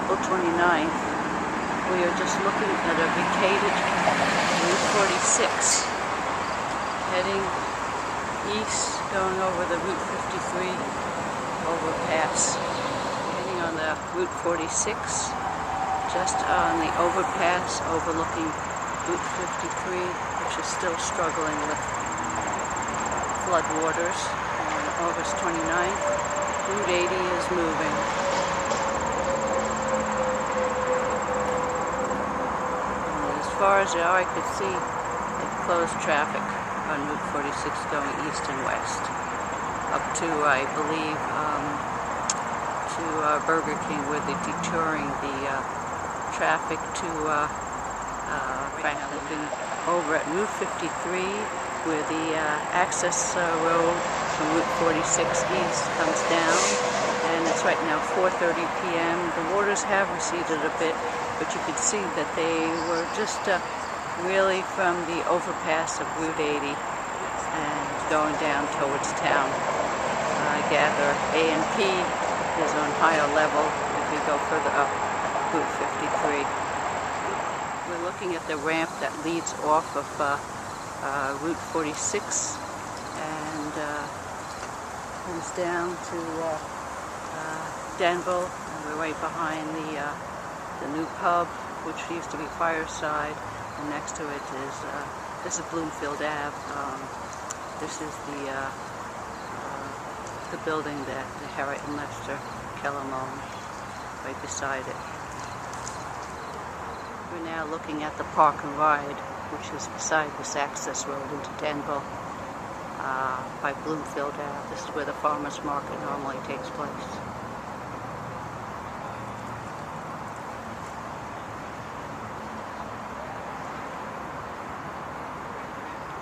April 29th. We are just looking at a vacated Route 46 heading east, going over the Route 53 overpass. Heading on the Route 46, just on the overpass overlooking Route 53, which is still struggling with flood waters. On August 29th, Route 80 is moving. And as far as the eye could see, it closed traffic on Route 46 going east and west, up to, I believe, to Burger King, where they're detouring the traffic to right now looking over at Route 53, where the access road from Route 46 east comes down, and it's right now 4:30 p.m. The waters have receded a bit, but you can see that they were just really from the overpass of Route 80 and going down towards town. I gather A&P is on higher level if you go further up Route 53. We're looking at the ramp that leads off of Route 46 and comes down to Denville, and we're right behind the new pub, which used to be Fireside, and next to it is this is Bloomfield Ave. This is the building that Harriet and Lester Kellum owned, right beside it. We're now looking at the Park and Ride, which is beside this access road into Denville by Bloomfield Ave. This is where the farmers market normally takes place.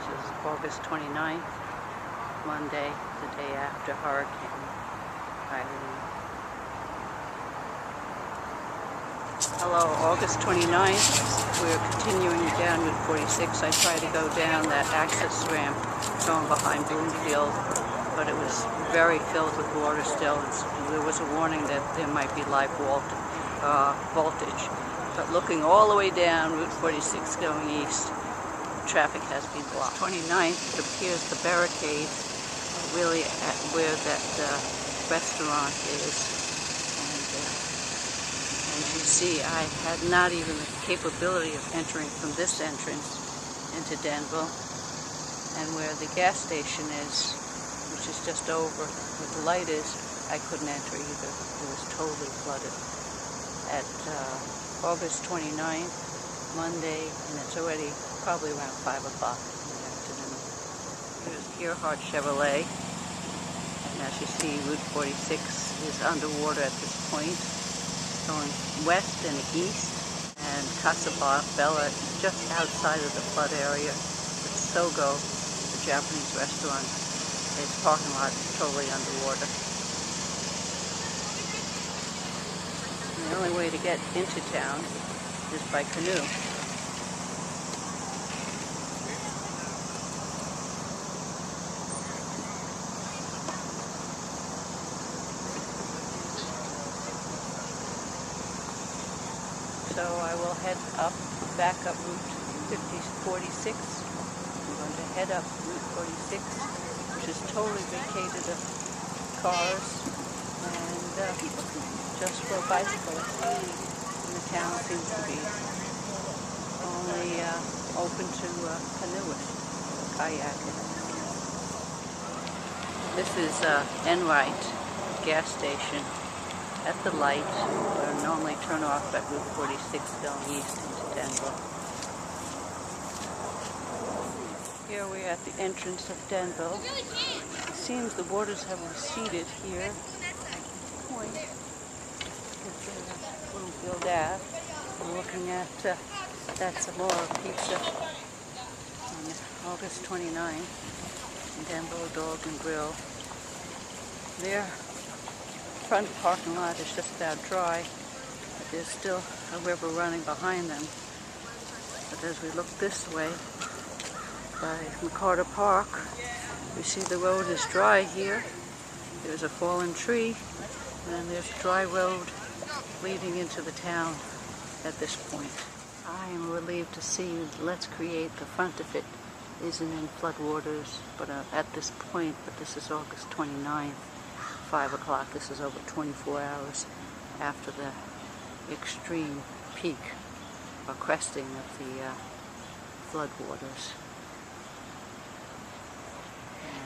This is August 29th, Monday, the day after Hurricane Irene. Hello, August 29th. We're continuing down Route 46. I tried to go down that access ramp going behind Bloomfield, but it was very filled with water still. There was a warning that there might be live voltage. But looking all the way down Route 46 going east, traffic has been blocked. 29th, it appears the barricade really at where that restaurant is. As you see, I had not even the capability of entering from this entrance into Denville, and where the gas station is, which is just over where the light is, I couldn't enter either. It was totally flooded. At August 29th, Monday, and it's already probably around 5 o'clock in the afternoon. Here's Earhart Chevrolet, and as you see, Route 46 is underwater at this point, going west and east, and Casa Bella just outside of the flood area. But Sogo, the Japanese restaurant, its parking lot is totally underwater. And the only way to get into town is by canoe. So I will head back up Route 46. I'm going to head up Route 46, which is totally vacated of cars and just for bicyclists. And the town seems to be only open to canoeists, kayaking. This is Enright gas station. At the light, where I normally turn off at Route 46 going east into Denville. Here we are at the entrance of Denville. It seems the waters have receded here. Point. It's Bloomfield Ave. We're looking at that Samora Pizza on August 29th in Denville Dog and Grill. There. Front parking lot is just about dry, but there's still a river running behind them. But as we look this way, by McCarter Park, we see the road is dry here. There's a fallen tree, And there's a dry road leading into the town at this point. I am relieved to see Let's Create, the front of it isn't in floodwaters, but at this point, but this is August 29th, 5 o'clock. This is over 24 hours after the extreme peak or cresting of the floodwaters.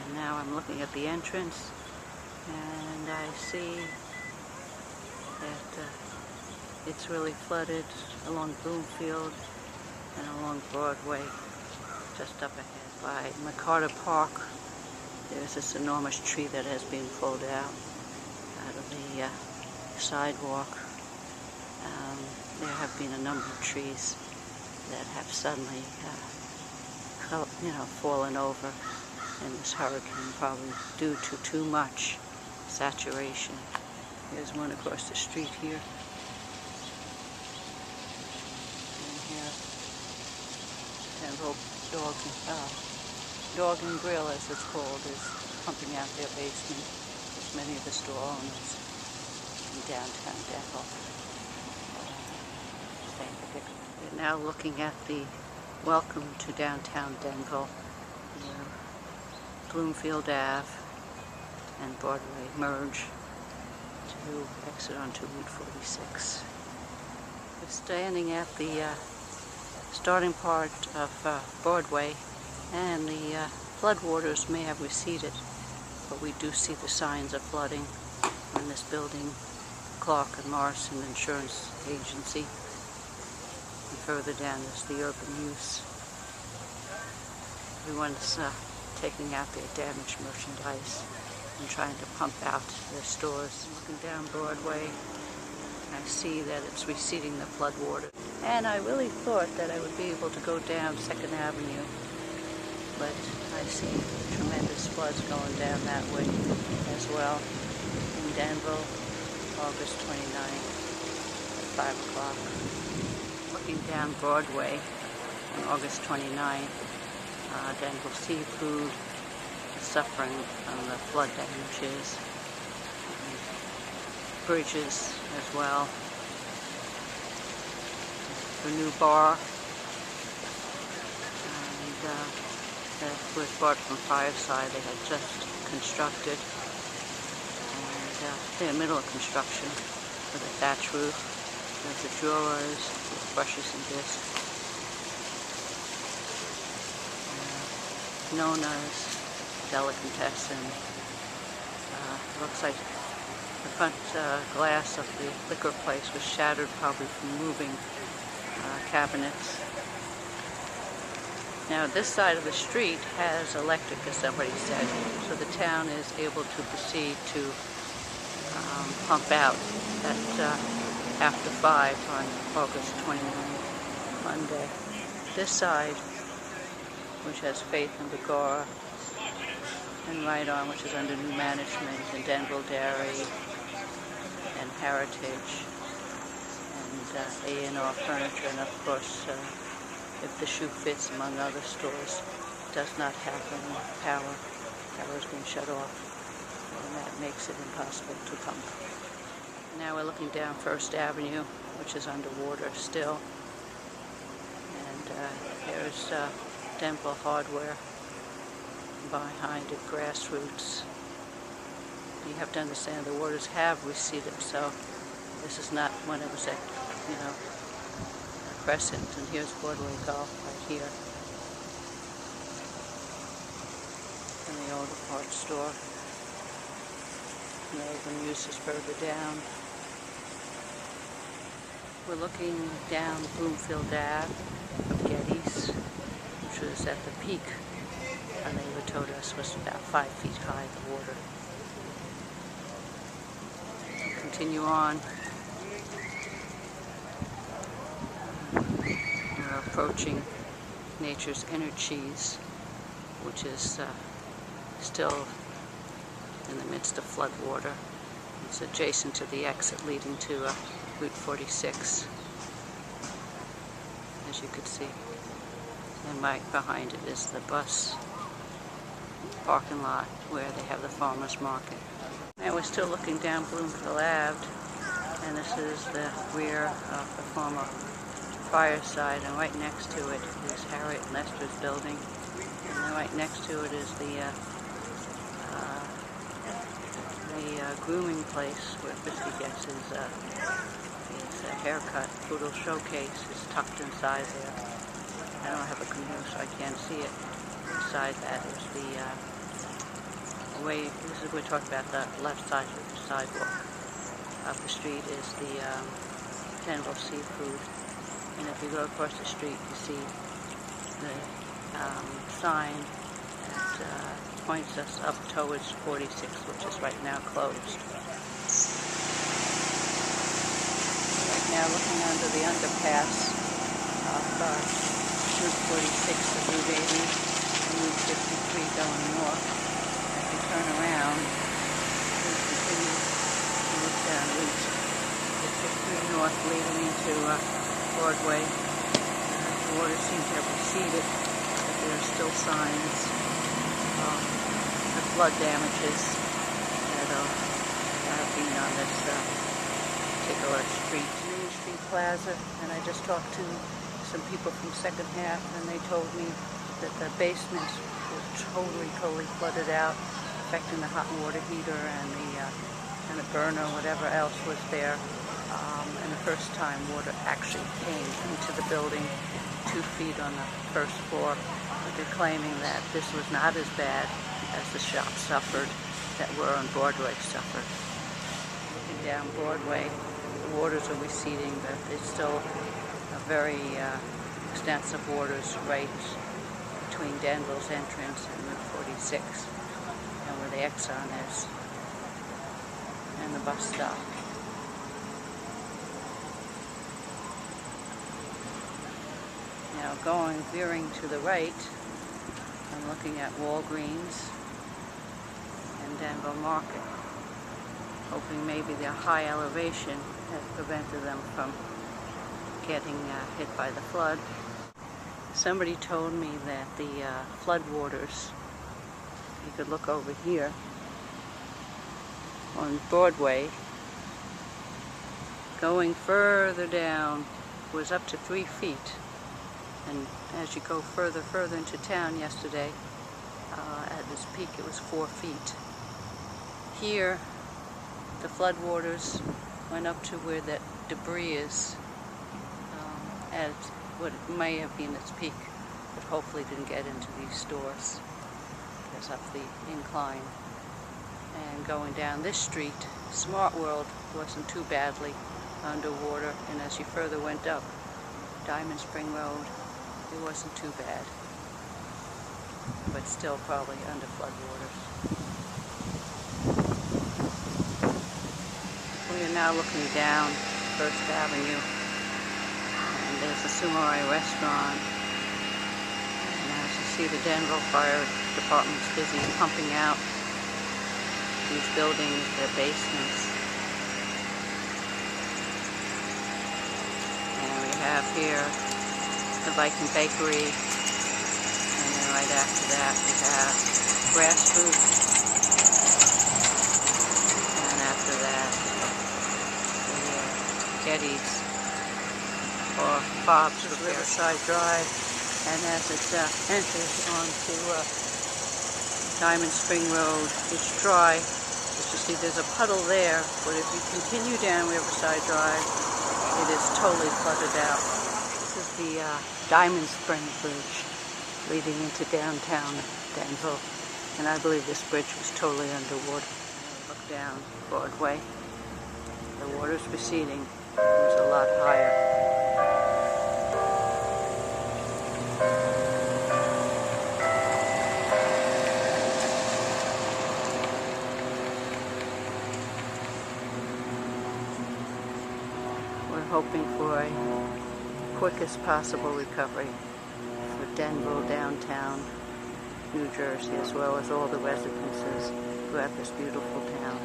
And now I'm looking at the entrance, and I see that it's really flooded along Bloomfield and along Broadway. Just up ahead by McCarter Park, there's this enormous tree that has been pulled out of the sidewalk. There have been a number of trees that have suddenly fallen over in this hurricane, probably due to too much saturation. Here's one across the street here. And here, Denville Dog and Grill, as it's called, is pumping out their basement, as many of the store owners in downtown Denville. We're now looking at the welcome to downtown Denville, where Bloomfield Ave and Broadway merge to exit onto Route 46. We're standing at the starting part of Broadway, and the floodwaters may have receded, but we do see the signs of flooding in this building, Clark and Morrison Insurance Agency, and further down is the urban use. Everyone's taking out their damaged merchandise and trying to pump out their stores. Looking down Broadway, I see that it's receding the floodwater. And I really thought that I would be able to go down 2nd Avenue, but I see tremendous floods going down that way as well. In Denville, August 29th at 5 o'clock. Looking down Broadway on August 29th, Denville Seafood is suffering from the flood damages, bridges as well. The new bar, and that was bought from Fireside. They had just constructed, and they're in the middle of construction with a thatch roof. There's the drawers with brushes and discs. Nona's Delicatessen. Looks like the front glass of the liquor place was shattered, probably from moving cabinets. Now this side of the street has electric, as somebody said, so the town is able to proceed to pump out at after 5 on August 29th, Monday. This side, which has Faith and Begora, and Right On, which is under new management, and Denville Dairy, and Heritage, and A&R Furniture, and of course, if the shoe fits, among other stores, does not have any power. Power is being shut off, and that makes it impossible to pump. Now we're looking down 1st Avenue, which is underwater still, and here's Denville Hardware behind it, Grassroots. You have to understand the waters have receded, so this is not when it was at, a crescent. And here's Broadway Golf right here, and the older parts store. The urban use is further down. We're looking down Bloomfield Ave from Getty's, which was at the peak, and they were told us was about 5 feet high, the water. Continue on. We're approaching Nature's Inner Cheese, which is still in the midst of flood water. It's adjacent to the exit leading to Route 46, as you could see. And right behind it is the bus parking lot where they have the farmers market. And we're still looking down Bloomfield Ave, and this is the rear of the former fireside, and right next to it is Harriet Lester's building, and then right next to it is the grooming place where Christy gets his haircut. Poodle Showcase is tucked inside there. I don't have a computer, so I can't see it. Beside that is the way, this is, we're talking about the left side of the sidewalk. Up the street is the Denville Seafood. And if you go across the street, you see the sign that points us up towards 46, which is right now closed. Right now looking under the underpass of Route 46, the Route 80, and Route 53 going north. If you turn around, you continue to look down Route 53 north, leading into Broadway. The water seems to have receded, but there are still signs of the flood damages that have been on this particular street. Main Street Plaza, and I just talked to some people from Second Half, and they told me that the basement was totally flooded out, affecting the hot water heater and the burner, whatever else was there. And the first time water actually came into the building 2 feet on the first floor. But they're claiming that this was not as bad as the shops suffered that were on Broadway suffered. Looking down Broadway, the waters are receding, but there's still a very extensive waters right between Denville's entrance and Route 46, and where the Exxon is, and the bus stop. Now veering to the right, I'm looking at Walgreens and Denville Market, hoping maybe their high elevation has prevented them from getting hit by the flood. Somebody told me that the flood waters, you could look over here on Broadway, going further down, was up to 3 feet. And as you go further into town yesterday, at its peak it was 4 feet. Here, the floodwaters went up to where that debris is, at what may have been its peak, but hopefully didn't get into these stores. It's up the incline. And going down this street, Smart World wasn't too badly underwater, and as you further went up, Diamond Spring Road, it wasn't too bad, but still probably under floodwaters. We are now looking down First Avenue, and there's a Samurai restaurant, and as you see, the Denville Fire Department's busy pumping out these buildings, their basements. And we have here the Viking Bakery, and then right after that we have Grassroots, and after that the Getty's, or Bob's Riverside Drive, and as it enters onto Diamond Spring Road, it's dry. As you see, there's a puddle there, but if you continue down Riverside Drive, it is totally flooded out. This is the Diamond Spring Bridge leading into downtown Denville, and I believe this bridge was totally underwater. Look down Broadway. The water's receding. It was a lot higher. We're hoping for a quickest possible recovery for Denville, downtown New Jersey, as well as all the residences throughout this beautiful town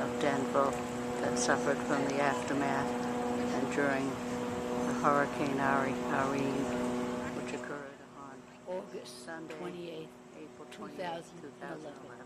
of Denville that suffered from the aftermath and during the Hurricane Irene, which occurred on August 28th, April 20th, 2011.